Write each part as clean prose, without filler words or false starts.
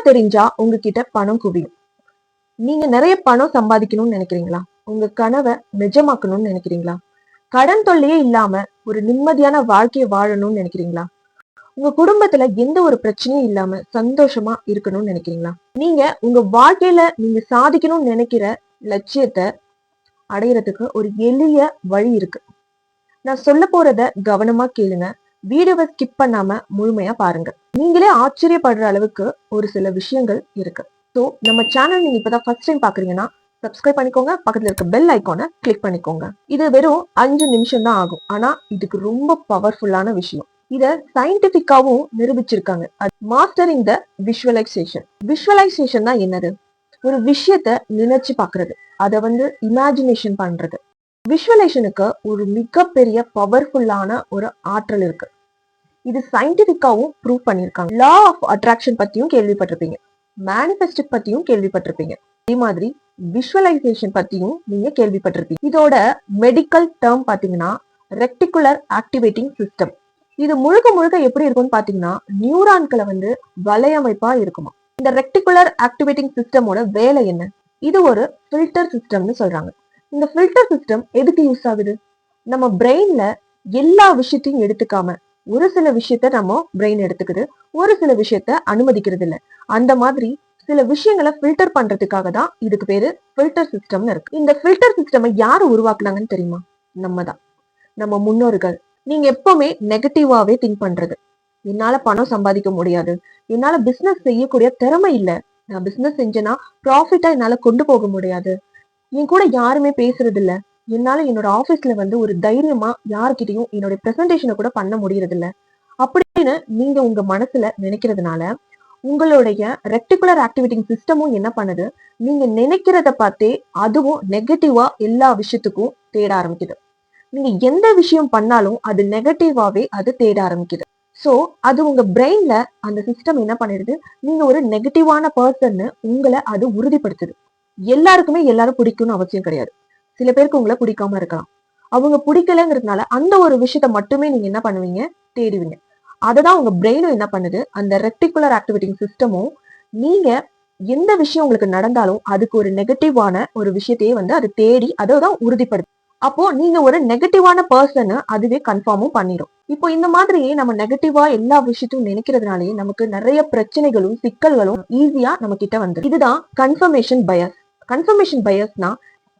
தெரிஞ்சா உங்ககிட்ட பணம் குவியும். நீங்க நிறைய பணம் சம்பாதிக்கணும்னு நினைக்கிறீங்களா? உங்க கனவை நிஜமாக்கணும்னு நினைக்கிறீங்களா? கடன் தொல்லையே இல்லாம ஒரு நிம்மதியான வாழ்க்கையை வாழணும்னு நினைக்கிறீங்களா? உங்க குடும்பத்துல எந்த ஒரு பிரச்சனையும் இல்லாம சந்தோஷமா இருக்கணும்னு நினைக்கிறீங்களா? நீங்க உங்க வாழ்க்கையில நீங்க சாதிக்கணும்னு நினைக்கிற லட்சியத்தை அடையறதுக்கு ஒரு எளிய வழி இருக்கு. நான் சொல்ல போறத கவனமா கேளுங்க. வீடியோவை ஸ்கிப் பண்ணாம முழுமையா பாருங்க. நீங்களே ஆச்சரியப்படுற அளவுக்கு ஒரு சில விஷயங்கள் இருக்கு. ஸோ நம்ம சேனல் நீங்க இப்பதான் ஃபர்ஸ்ட் டைம் பாக்குறீங்கன்னா சப்ஸ்கிரைப் பண்ணிக்கோங்க. பக்கத்துல இருக்க பெல் ஐக்கானை கிளிக் பண்ணிக்கோங்க. இது வெறும் 5 நிமிஷம் தான் ஆகும். ஆனா இதுக்கு ரொம்ப பவர்ஃபுல்லான விஷயம். இத சயின்டிபிக்காவும் நிரூபிச்சிருக்காங்க. மாஸ்டரிங் த விஷுவலைசேஷன். விஷுவலைசேஷன் தான் என்னது? ஒரு விஷயத்த நினைச்சு பாக்குறது, அதை இமேஜினேஷன் பண்றது. விஷுவலைசேஷனுக்கு ஒரு மிகப்பெரிய பவர்ஃபுல்லான ஒரு ஆற்றல் இருக்கு. இது சயின்டிபிக்காவும் ப்ரூவ் பண்ணிருக்காங்க. லா ஆஃப் அட்ராக்ஷன் பத்தியும் கேள்விப்பட்டிருப்பீங்க, மேனிஃபெஸ்டிங் பத்தியும் கேள்விப்பட்டிருப்பீங்க. அதே மாதிரி விஷுவலைசேஷன் பத்தியும் நீங்க கேள்விப்பட்டிருப்பீங்க. இதோட மெடிக்கல் டேர்ம் பாத்தீங்கன்னா ரெக்டிகுலர் ஆக்டிவேட்டிங் சிஸ்டம். இது முழுக்க முழுக்க எப்படி இருக்கும்னு பாத்தீங்கன்னா நியூரான்களை வலையமைப்பா இருக்குமா. இந்த ரெக்டிகுலர் ஆக்டிவேட்டிங் சிஸ்டமோட வேலை என்ன? இது ஒரு ஃபில்டர் சிஸ்டம்னு சொல்றாங்க. இந்த ஃபில்டர் சிஸ்டம் எதுக்கு யூஸ் ஆகுது? நம்ம பிரெயின்ல எல்லா விஷயத்தையும் எடுத்துக்காம ஒரு சில விஷயத்த நம்ம பிரெயின் எடுத்துக்குது, ஒரு சில விஷயத்த அனுமதிக்கிறது இல்லை. அந்த மாதிரி சில விஷயங்களை ஃபில்டர் பண்றதுக்காக தான் இதுக்கு பேரு ஃபில்டர் சிஸ்டம்னு இருக்கு. இந்த ஃபில்டர் சிஸ்டம் யாரு உருவாக்குனாங்கன்னு தெரியுமா? நம்ம தான், நம்ம முன்னோர்கள். நீங்க எப்பவுமே நெகட்டிவாவே திங்க் பண்றது, என்னால பணம் சம்பாதிக்க முடியாது, என்னால பிசினஸ் செய்யக்கூடிய திறமை இல்லை, நான் பிசினஸ் செஞ்சேன்னா ப்ராஃபிட்டா என்னால கொண்டு போக முடியாது, என் கூட யாருமே பேசுறது இல்ல, என்னால என்னோட ஆபீஸ்ல ஒரு தைரியமா யாருக்கிட்டையும் என்னோட பிரசன்டேஷனை கூட பண்ண முடியறது இல்ல அப்படின்னு நீங்க உங்க மனசுல நினைக்கிறதுனால உங்களுடைய ரெக்டிகுலர் ஆக்டிவேட்டிங் சிஸ்டமும் என்ன பண்ணுது? நீங்க நினைக்கிறத பார்த்தே அதுவும் நெகட்டிவா எல்லா விஷயத்துக்கும் தேட ஆரம்பிக்குது. நீங்க எந்த விஷயம் பண்ணாலும் அது நெகட்டிவாவே அது தேட ஆரம்பிக்குது. சோ அது உங்க பிரெயின்ல அந்த சிஸ்டம் என்ன பண்ணிடுது? நீங்க ஒரு நெகட்டிவான பர்சன் உங்களை அது உறுதிப்படுத்துது. எல்லாருக்குமே எல்லாரும் பிடிக்கும்னு அவசியம் கிடையாது. சில பேருக்கு உங்களை பிடிக்காம இருக்கலாம். அவங்க பிடிக்கலங்கிறதுனால அந்த ஒரு விஷயத்த மட்டுமே நீங்க என்ன பண்ணுவீங்க? தேடுவீங்க. அததான் உங்க பிரெயினும் என்ன பண்ணுது? அந்த ரெக்டிகுலர் ஆக்டிவேட்டிங் சிஸ்டமும் நீங்க எந்த விஷயம் உங்களுக்கு நடந்தாலும் அதுக்கு ஒரு நெகட்டிவான ஒரு விஷயத்தையே அது தேடி அதை தான் உறுதிப்படுத்து. அப்போ நீங்க ஒரு நெகட்டிவான பர்சன் அதுவே கன்ஃபார்மும் பண்ணிடும். இப்போ இந்த மாதிரி நம்ம நெகட்டிவா எல்லா விஷயத்தையும் நினைக்கிறதுனாலே நமக்கு நிறைய பிரச்சனைகளும் சிக்கல்களும் ஈஸியா நம்ம கிட்ட வந்துடும். இதுதான் கன்ஃபர்மேஷன் பயஸ். கன்ஃபர்மேஷன் பயஸ்னா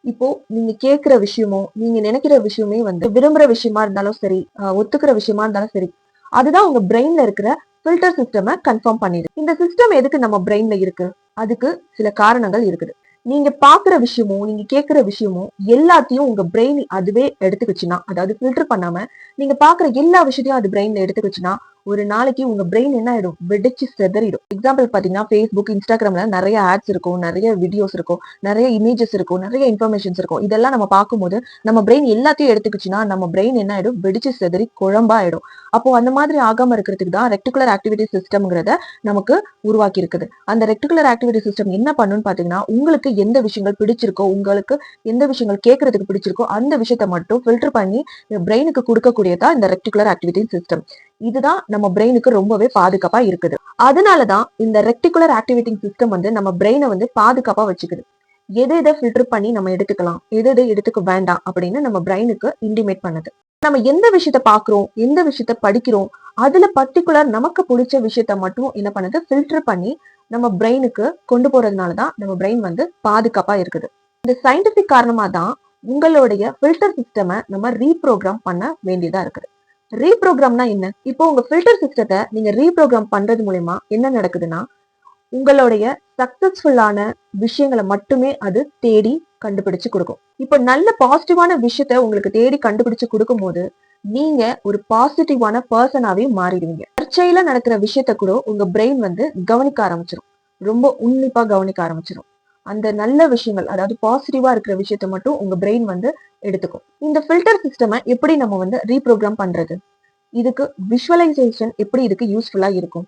இப்போ நீங்க கேட்கிற விஷயமோ நீங்க நினைக்கிற விஷயமே விரும்புற விஷயமா இருந்தாலும் சரி, ஒத்துக்கிற விஷயமா இருந்தாலும் சரி, அதுதான் உங்க பிரெயின்ல இருக்கிற ஃபில்டர் சிஸ்டம் கன்ஃபார்ம் பண்ணிடு. இந்த சிஸ்டம் எதுக்கு நம்ம பிரெயின்ல இருக்கு? அதுக்கு சில காரணங்கள் இருக்குது. நீங்க பாக்குற விஷயமோ நீங்க கேட்கிற விஷயமோ எல்லாத்தையும் உங்க பிரெயின் அதுவே எடுத்துக்கிச்சுன்னா, அதாவது ஃபில்டர் பண்ணாம நீங்க பாக்குற எல்லா விஷயத்தையும் அது பிரெயின்ல எடுத்துக்கிச்சுன்னா ஒரு நாளைக்கு உங்க பிரெயின் என்ன ஆயிடும்? வெடிச்சு செதறிடும். எக்ஸாம்பிள் பாத்தீங்கன்னா ஃபேஸ்புக், இன்ஸ்டாகிராம்ல நிறைய ஆட்ஸ் இருக்கும், நிறைய வீடியோஸ் இருக்கும், நிறைய இமேஜஸ் இருக்கும், நிறைய இன்ஃபர்மேஷன்ஸ் இருக்கும். இதெல்லாம் நம்ம பார்க்கும்போது நம்ம பிரெயின் எல்லாத்தையும் எடுத்துக்கிச்சுன்னா நம்ம பிரெயின் என்ன ஆயிடும்? வெடிச்சு செதறி குழம்பா ஆயிடும். அப்போ அந்த மாதிரி ஆகாம இருக்கிறதுக்கு தான் ரெக்டிகுலர் ஆக்டிவிட்டி சிஸ்டம்ங்கிறத நமக்கு உருவாக்கி இருக்குது. அந்த ரெக்டிகுலர் ஆக்டிவிட்டி சிஸ்டம் என்ன பண்ணுன்னு பாத்தீங்கன்னா உங்களுக்கு எந்த விஷயங்கள் பிடிச்சிருக்கோ, உங்களுக்கு எந்த விஷயங்கள் கேட்கறதுக்கு பிடிச்சிருக்கோ அந்த விஷயத்த மட்டும் ஃபில்டர் பண்ணி பிரெயினுக்கு கொடுக்கக்கூடியதா இந்த ரெக்டிகுலர் ஆக்டிவிட்டி சிஸ்டம். இதுதான் நம்ம பிரெயினுக்கு ரொம்பவே பாதுகாப்பா இருக்குது. அதனாலதான் இந்த ரெக்டிகுலர் ஆக்டிவேட்டிங் சிஸ்டம் நம்ம பிரெயினை பாதுகாப்பா வச்சுக்குது. எதை எதை ஃபில்டர் பண்ணி நம்ம எடுத்துக்கலாம், எதை எதை எடுத்துக்க வேண்டாம் அப்படின்னு நம்ம பிரெயினுக்கு இன்டிமேட் பண்ணுது. நம்ம எந்த விஷயத்த பாக்குறோம், எந்த விஷயத்த படிக்கிறோம், அதுல பர்டிகுலர் நமக்கு பிடிச்ச விஷயத்த மட்டும் என்ன பண்ணுது? ஃபில்டர் பண்ணி நம்ம பிரெயினுக்கு கொண்டு போறதுனாலதான் நம்ம பிரெயின் பாதுகாப்பா இருக்குது. இந்த சயின்டிபிக் காரணமா தான் உங்களுடைய ஃபில்டர் சிஸ்டமை நம்ம ரீப்ரோக்ராம் பண்ண வேண்டியதா இருக்குது. ரீப்ரோக்ராம்னா என்ன? இப்போ உங்க ஃபில்டர் சிஸ்டத்தை நீங்க ரீப்ரோக்ராம் பண்றது மூலமா என்ன நடக்குதுன்னா உங்களுடைய சக்சஸ்ஃபுல்லான விஷயங்களை மட்டுமே அது தேடி கண்டுபிடிச்சு கொடுக்கும். இப்போ நல்ல பாசிட்டிவான விஷயத்த உங்களுக்கு தேடி கண்டுபிடிச்சு கொடுக்கும் போது நீங்க ஒரு பாசிட்டிவான பர்சனாவே மாறிடுவீங்க. தற்செயலா நடக்கிற விஷயத்த கூட உங்க பிரெயின் கவனிக்க ஆரம்பிச்சிடும், ரொம்ப உன்னிப்பா கவனிக்க ஆரம்பிச்சிடும். அந்த நல்ல விஷயங்கள், அதாவது பாசிட்டிவா இருக்கிற விஷயத்த மட்டும் உங்க பிரெயின் எடுத்துக்கும். இந்த ஃபில்டர் சிஸ்டமை எப்படி நம்ம ரீப்ரோக்ராம் பண்றது? இதுக்கு விஷுவலைசேஷன் எப்படி இதுக்கு யூஸ்ஃபுல்லா இருக்கும்?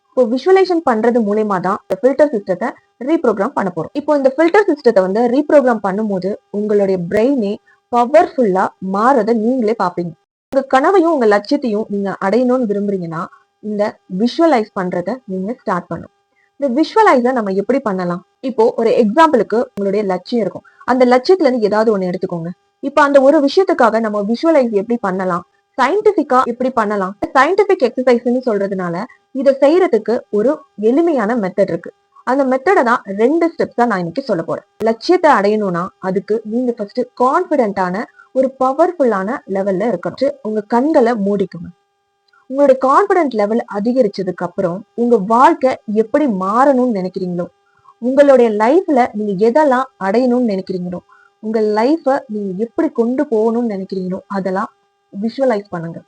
இப்போ விஷுவலைசேஷன் பண்றது மூலமா தான் இந்த ஃபில்டர் சிஸ்டத்தை ரீப்ரோக்ராம் பண்ண போறோம். இப்போ இந்த ஃபில்டர் சிஸ்டத்தை ரீப்ரோக்ராம் பண்ணும்போது உங்களுடைய பிரெயினே பவர்ஃபுல்லா மாறதை நீங்களே பாப்பீங்க. உங்க கனவையும் உங்க லட்சியத்தையும் நீங்க அடையணும்னு விரும்புறீங்கன்னா இந்த விஷுவலைஸ் பண்றதை நீங்க ஸ்டார்ட் பண்ணும். இந்த விஷுவலைஸ நம்ம எப்படி பண்ணலாம்? இப்போ ஒரு எக்ஸாம்பிளுக்கு உங்களுடைய லட்சியம் இருக்கும். அந்த லட்சியத்துல இருந்து ஏதாவது ஒண்ணு எடுத்துக்கோங்க. இப்ப அந்த ஒரு விஷயத்துக்காக நம்ம விஷுவலைஸ் எப்படி பண்ணலாம்? சயின்டிபிக்கா எப்படி பண்ணலாம்? சயின்டிபிக் எக்ஸர்சைஸ்ன்னு சொல்றதுனால இத செய்யறதுக்கு ஒரு எளிமையான மெத்தட் இருக்கு. அந்த மெத்தட தான் 2 ஸ்டெப்ஸா நான் இன்னைக்கு சொல்லப் போறேன். லட்சியத்தை அடையணும்னா அதுக்கு நீங்க ஃபர்ஸ்ட் கான்ஃபிடென்ட்டான ஒரு பவர்ஃபுல்லான லெவல்ல இருக்கணும். உங்க கண்களை மூடிக்கோங்க. உங்களோட கான்பிடன்ட் லெவல் அதிகரிச்சதுக்கு அப்புறம் உங்க வாழ்க்கை எப்படி மாறணும்னு நினைக்கிறீங்களோ, உங்களுடைய லைஃப்ல நீங்க எதெல்லாம் அடையணும்னு நினைக்கிறீங்களோ, உங்க லைஃப நீங்க எப்படி கொண்டு போகணும்னு நினைக்கிறீங்களோ அதெல்லாம் விஷுவலைஸ் பண்ணுங்க.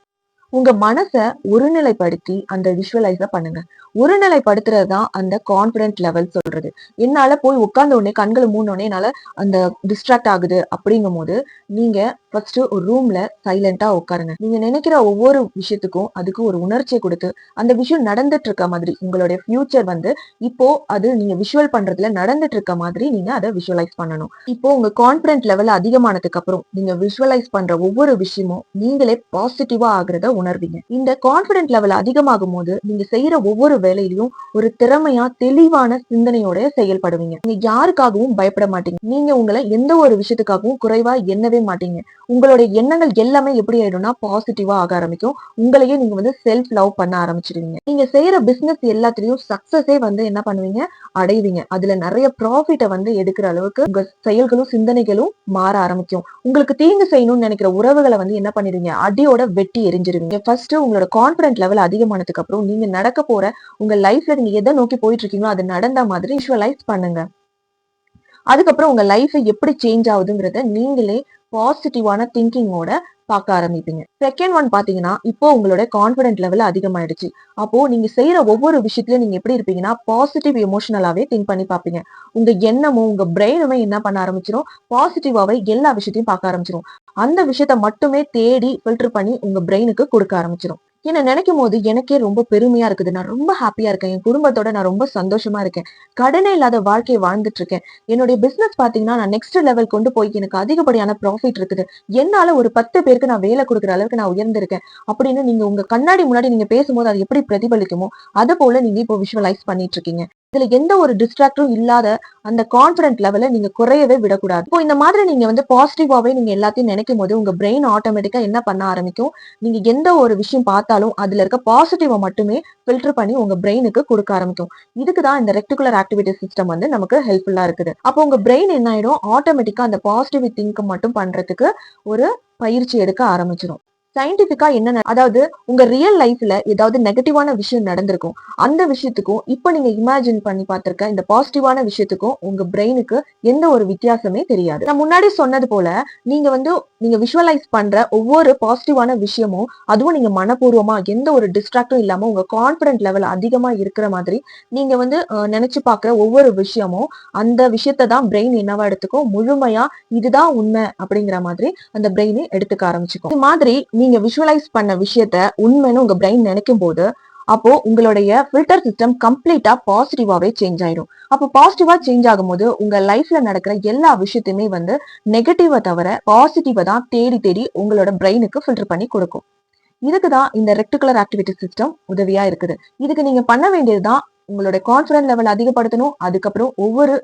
உங்க மனச ஒருநிலைப்படுத்தி அந்த விஷுவலைஸ பண்ணுங்க. ஒருநிலைப்படுத்துறது தான் அந்த கான்பிடன்ட் லெவல் சொல்றது. என்னால போய் உட்கார்ந்த உடனே கண்களை மூடின உடனே என்னால அந்த டிஸ்ட்ராக்ட் ஆகுது அப்படிங்கும் போது நீங்க ஃபர்ஸ்ட் ஒரு ரூம்ல சைலண்டா உட்காருங்க. நீங்க நினைக்கிற ஒவ்வொரு விஷயத்துக்கும் அதுக்கு ஒரு உணர்ச்சியை கொடுத்து அந்த விஷயம் நடந்துட்டு இருக்க மாதிரி உங்களுடைய ஃபியூச்சர் வந்து இப்போ அது நீங்க விஷுவல் பண்றதுல நடந்துட்டு இருக்க மாதிரி நீங்க அதை விஷுவலைஸ் பண்ணணும். இப்போ உங்க கான்பிடன்ட் லெவல் அதிகமானதுக்கு அப்புறம் நீங்க விஷுவலைஸ் பண்ற ஒவ்வொரு விஷயமும் நீங்களே பாசிட்டிவா ஆகுறத உணர்வீங்க. இந்த கான்பிடன்ட் லெவல் அதிகமாகும் போது நீங்க செய்யற ஒவ்வொரு வேலையிலையும் ஒரு திறமையா தெளிவான சிந்தனையோட செயல்படுவீங்க. நீங்க யாருக்காகவும் பயப்பட மாட்டீங்க. நீங்க உங்களை எந்த ஒரு விஷயத்துக்காகவும் குறைவா எண்ணவே மாட்டீங்க. உங்களுடைய எண்ணங்கள் எல்லாமே எப்படி ஆயிடும்னா பாசிட்டிவா ஆக ஆரம்பிக்கும். உங்களையே நீங்க வந்து செல்ஃப் லவ் பண்ண ஆரம்பிச்சிருவீங்க. நீங்க செய்யற பிசினஸ் எல்லாத்துலயும் சக்சஸே வந்து என்ன பண்ணுவீங்க அடைவீங்க. அதுல நிறைய ப்ராஃபிட்ட வந்து எடுக்கிற அளவுக்கு உங்க செயல்களும் சிந்தனைகளும் மாற ஆரம்பிக்கும். உங்களுக்கு தீங்கு செய்யணும்னு நினைக்கிற உறவுகளை வந்து என்ன பண்ணிடுவீங்க அடியோட வெட்டி எரிஞ்சிருவீங்க. ஃபர்ஸ்ட் உங்களோட கான்பிடன்ட் லெவல் அதிகமானதுக்கு அப்புறம் நீங்க நடக்க போற உங்க லைஃப்ல நீங்க எதை நோக்கி போயிட்டு இருக்கீங்களோ அது நடந்த மாதிரி விஷுவலைஸ் பண்ணுங்க. அதுக்கப்புறம் உங்க லைஃப் எப்படி சேஞ்ச் ஆகுதுங்கிறத நீங்களே பாசிட்டிவான திங்கிங்கோட பார்க்க ஆரம்பிப்பீங்க. செகண்ட் ஒன் பாத்தீங்கன்னா இப்போ உங்களோட கான்பிடன்ட் லெவல் அதிகமாயிடுச்சு. அப்போ நீங்க செய்யற ஒவ்வொரு விஷயத்திலயும் நீங்க எப்படி இருப்பீங்கன்னா பாசிட்டிவ் எமோஷனலாவே திங்க் பண்ணி பார்ப்பீங்க. உங்க எண்ணமும் உங்க பிரெயினுமே என்ன பண்ண ஆரம்பிச்சிடும் பாசிட்டிவாவே எல்லா விஷயத்தையும் பார்க்க ஆரம்பிச்சிடும். அந்த விஷயத்த மட்டுமே தேடி ஃபில்டர் பண்ணி உங்க பிரெயினுக்கு கொடுக்க ஆரம்பிச்சிடும். என்ன நினைக்கும் போது எனக்கே ரொம்ப பெருமையா இருக்குது. நான் ரொம்ப ஹாப்பியா இருக்கேன். என் குடும்பத்தோட நான் ரொம்ப சந்தோஷமா இருக்கேன். கடனே இல்லாத வாழ்க்கையை வாழ்ந்துட்டு இருக்கேன். என்னுடைய பிசினஸ் பாத்தீங்கன்னா நான் நெக்ஸ்ட் லெவல் கொண்டு போய் எனக்கு அதிகப்படியான ப்ராஃபிட் இருக்குது. என்னால ஒரு 10 பேருக்கு நான் வேலை கொடுக்குற அளவுக்கு நான் உயர்ந்திருக்கேன் அப்படின்னு நீங்க உங்க கண்ணாடி முன்னாடி நீங்க பேசும்போது அது எப்படி பிரதிபலிக்குமோ அது போல நீங்க இப்போ விஷுவலைஸ் பண்ணிட்டு இருக்கீங்க. இதுல எந்த ஒரு டிஸ்ட்ராக்டும் இல்லாத அந்த கான்பிடன்ட் லெவலை நீங்க குறையவே விடக்கூடாது. இப்போ இந்த மாதிரி நீங்க வந்து பாசிட்டிவாவே நீங்க எல்லாத்தையும் நினைக்கும் போது உங்க பிரெயின் ஆட்டோமேட்டிக்கா என்ன பண்ண ஆரம்பிக்கும். நீங்க எந்த ஒரு விஷயம் பார்த்தாலும் அதுல இருக்க பாசிட்டிவா மட்டுமே ஃபில்டர் பண்ணி உங்க பிரெயினுக்கு கொடுக்க ஆரம்பிக்கும். இதுக்குதான் இந்த ரெக்டிகுலர் ஆக்டிவிட்டி சிஸ்டம் வந்து நமக்கு ஹெல்ப்ஃபுல்லா இருக்குது. அப்போ உங்க பிரெயின் என்ன ஆயிடும் ஆட்டோமேட்டிக்கா அந்த பாசிட்டிவ் திங்க் மட்டும் பண்றதுக்கு ஒரு பயிற்சி எடுக்க ஆரம்பிச்சிடும். சயின்டிபிக்கா என்ன அதாவது உங்க ரியல் லைஃப்ல ஏதாவது நெகட்டிவான விஷயம் நடந்திருக்கும். அந்த விஷயத்துக்கும் இப்ப நீங்க இமேஜின் பண்ணி பார்த்திருக்க இந்த பாசிட்டிவான விஷயத்துக்கும் உங்க பிரெயினுக்கு எந்த ஒரு வித்தியாசமே தெரியாது. நான் முன்னாடி சொன்னது போல நீங்க விஷுவலைஸ் பண்ற ஒவ்வொரு பாசிட்டிவான விஷயமும் அதுவும் நீங்க மனப்பூர்வமா எந்த ஒரு டிஸ்ட்ராக்டும் இல்லாம உங்க கான்பிடன்ட் லெவல் அதிகமா இருக்கிற மாதிரி நீங்க வந்து நினைச்சு பாக்குற ஒவ்வொரு விஷயமும் அந்த விஷயத்தை தான் பிரெயின் என்னவா எடுத்துக்கும் முழுமையா இதுதான் உண்மை அப்படிங்கிற மாதிரி அந்த பிரெயினை எடுத்துக்க ஆரம்பிச்சுக்கும். இது மாதிரி நீங்க விஷுவலைஸ் பண்ண விஷயத்த உண்மைன்னு உங்க பிரெயின் நினைக்கும் போது அப்போ உங்களுடைய ஃபில்டர் சிஸ்டம் கம்ப்ளீட்டா பாசிட்டிவாவே சேஞ்ச் ஆயிடும். அப்போ பாசிட்டிவா சேஞ்ச் ஆகும்போது உங்க லைஃப்ல நடக்கிற எல்லா விஷயத்தையுமே வந்து நெகட்டிவா தவிர பாசிட்டிவா தான் தேடி தேடி உங்களோட பிரெயினுக்கு ஃபில்டர் பண்ணி கொடுக்கும். இதுக்குதான் இந்த ரெக்டிகுலர் ஆக்டிவிட்டி சிஸ்டம் உதவியா இருக்குது. இதுக்கு நீங்க பண்ண வேண்டியதுதான் உங்களோட கான்பிடன்ட் லெவல் அதிகப்படுத்தணும். அதுக்கப்புறம்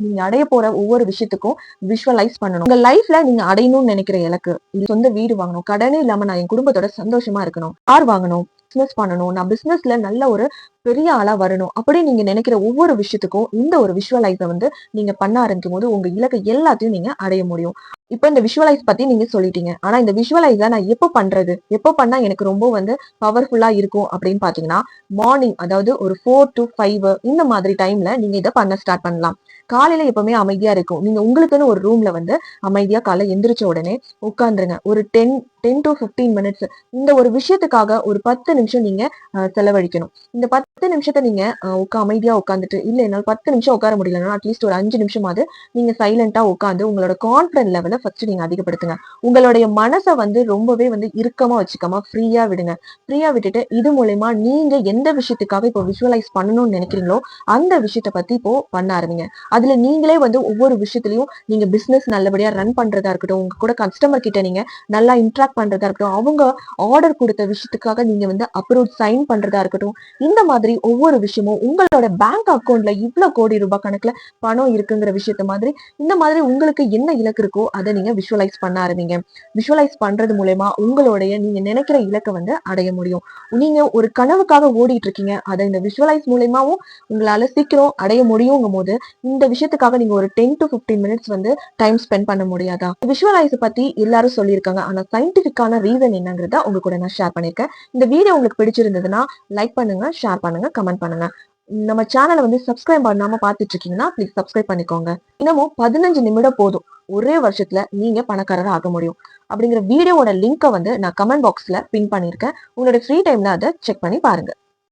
நீங்க அடைய போற ஒவ்வொரு விஷயத்துக்கும் விஷுவலைஸ் பண்ணணும். உங்க லைஃப்ல நீங்க அடையணும்னு நினைக்கிற இலக்கு சொந்த வீடு வாங்கணும், கடனே இல்லாம நான் என் குடும்பத்தோட சந்தோஷமா இருக்கணும், கார் வாங்கணும், பிசினஸ் பண்ணணும், நான் பிசினஸ்ல நல்ல ஒரு பெரிய ஆளா வரணும் அப்படின்னு நீங்க நினைக்கிற ஒவ்வொரு விஷயத்துக்கும் இந்த ஒரு விஷுவலைஸ வந்து நீங்க பண்ண ஆரம்பிக்கும் போது உங்க இலக்கு எல்லாத்தையும் நீங்க அடைய முடியும். இப்ப இந்த விஷுவலைஸ் பத்தி நீங்க சொல்லிட்டீங்க. ஆனா இந்த விஷுவலைஸ நான் எப்ப பண்றது, எப்ப பண்ணா எனக்கு ரொம்ப வந்து பவர்ஃபுல்லா இருக்கும் அப்படின்னு பாத்தீங்கன்னா மார்னிங், அதாவது ஒரு 4 to 5 இந்த மாதிரி டைம்ல நீங்க இதை பண்ண ஸ்டார்ட் பண்ணலாம். காலையில எப்பவுமே அமைதியா இருக்கும். நீங்க உங்களுக்குன்னு ஒரு ரூம்ல வந்து அமைதியா காலைல எந்திரிச்ச உடனே உட்கார்ந்துருங்க. ஒரு 10 to 15 மினிட்ஸ் இந்த ஒரு விஷயத்துக்காக ஒரு 10 நிமிஷம் நீங்க செலவழிக்கணும். இந்த 10 நிமிஷத்தை நீங்க அமைதியா உட்காந்துட்டு இல்ல என்னால 10 நிமிஷம் உட்கார முடியலன்னா அட்லீஸ்ட் ஒரு 5 நிமிஷமாவது நீங்க சைலண்டா உட்காந்து உங்களோட கான்பிடன்ட் லெவல ஃபர்ஸ்ட் நீங்க அதிகப்படுத்துங்க. உங்களுடைய மனசை வந்து ரொம்பவே வந்து இறுக்கமா வச்சுக்காம ஃப்ரீயா விடுங்க. ஃப்ரீயா விட்டுட்டு இது மூலியமா நீங்க எந்த விஷயத்துக்காக இப்போ விஷுவலைஸ் பண்ணணும்னு நினைக்கிறீங்களோ அந்த விஷயத்த பத்தி இப்போ பண்ண ஆரம்பிங்க. அதுல நீங்களே வந்து ஒவ்வொரு விஷயத்திலயும் நீங்க பிசினஸ் நல்லபடியா ரன் பண்றதா இருக்கட்டும், உங்க கூட கஸ்டமர் கிட்ட நீங்க நல்லா இன்டராக்ட் பண்றதா இருக்கட்டும், அவங்க ஆர்டர் கொடுத்த விஷயத்துக்காக நீங்க வந்து அப்ரூவ் சைன் பண்றதா இருக்கட்டும், இந்த மாதிரி ஒவ்வொரு விஷயமும் உங்களோட பேங்க் அக்கௌண்ட்ல இவ்வளவு கோடி ரூபாய் கணக்குல பணம் இருக்குங்கிற விஷயத்த மாதிரி இந்த மாதிரி உங்களுக்கு என்ன இலக்கு இருக்கோ அதை நீங்க விஷுவலைஸ் பண்ண ஆரம்பிங்க. விஷுவலைஸ் பண்றது மூலயமா உங்களுடைய நீங்க நினைக்கிற இலக்கை வந்து அடைய முடியும். நீங்க ஒரு கனவுக்காக ஓடிட்டு இருக்கீங்க, அதை இந்த விஷுவலைஸ் மூலயமாவும் உங்களால சீக்கிரம் அடைய முடியுங்கும் போது இந்த விஷயத்துக்காக நீங்க ஒரு 10 to 15 மினிட்ஸ் வந்து டைம் ஸ்பெண்ட் பண்ண முடியாதா? விஷுவலைஸ் பத்தி எல்லாரும் சொல்லியிருக்காங்க, ஆனா சயின்டிபிக்கான ரீசன் என்னங்கிறத உங்க கூட நான் ஷேர் பண்ணிருக்கேன். இந்த வீடியோ உங்களுக்கு பிடிச்சிருந்ததுன்னா லைக் பண்ணுங்க, ஷேர் பண்ணுங்க, கமெண்ட் பண்ணுங்க. நம்ம சேனலை வந்து சப்ஸ்கிரைப் பண்ணாம பாத்துட்டு இருக்கீங்கன்னா ப்ளீஸ் சப்ஸ்கிரைப் பண்ணிக்கோங்க. இன்னமும் 15 நிமிடம் போதும் ஒரே வருஷத்துல நீங்க பணக்காரர் ஆக முடியும் அப்படிங்கிற வீடியோவோட லிங்கை வந்து நான் கமெண்ட் பாக்ஸ்ல பின் பண்ணிருக்கேன். உங்களோட ஃப்ரீ டைம்ல அதை செக் பண்ணி பாருங்க.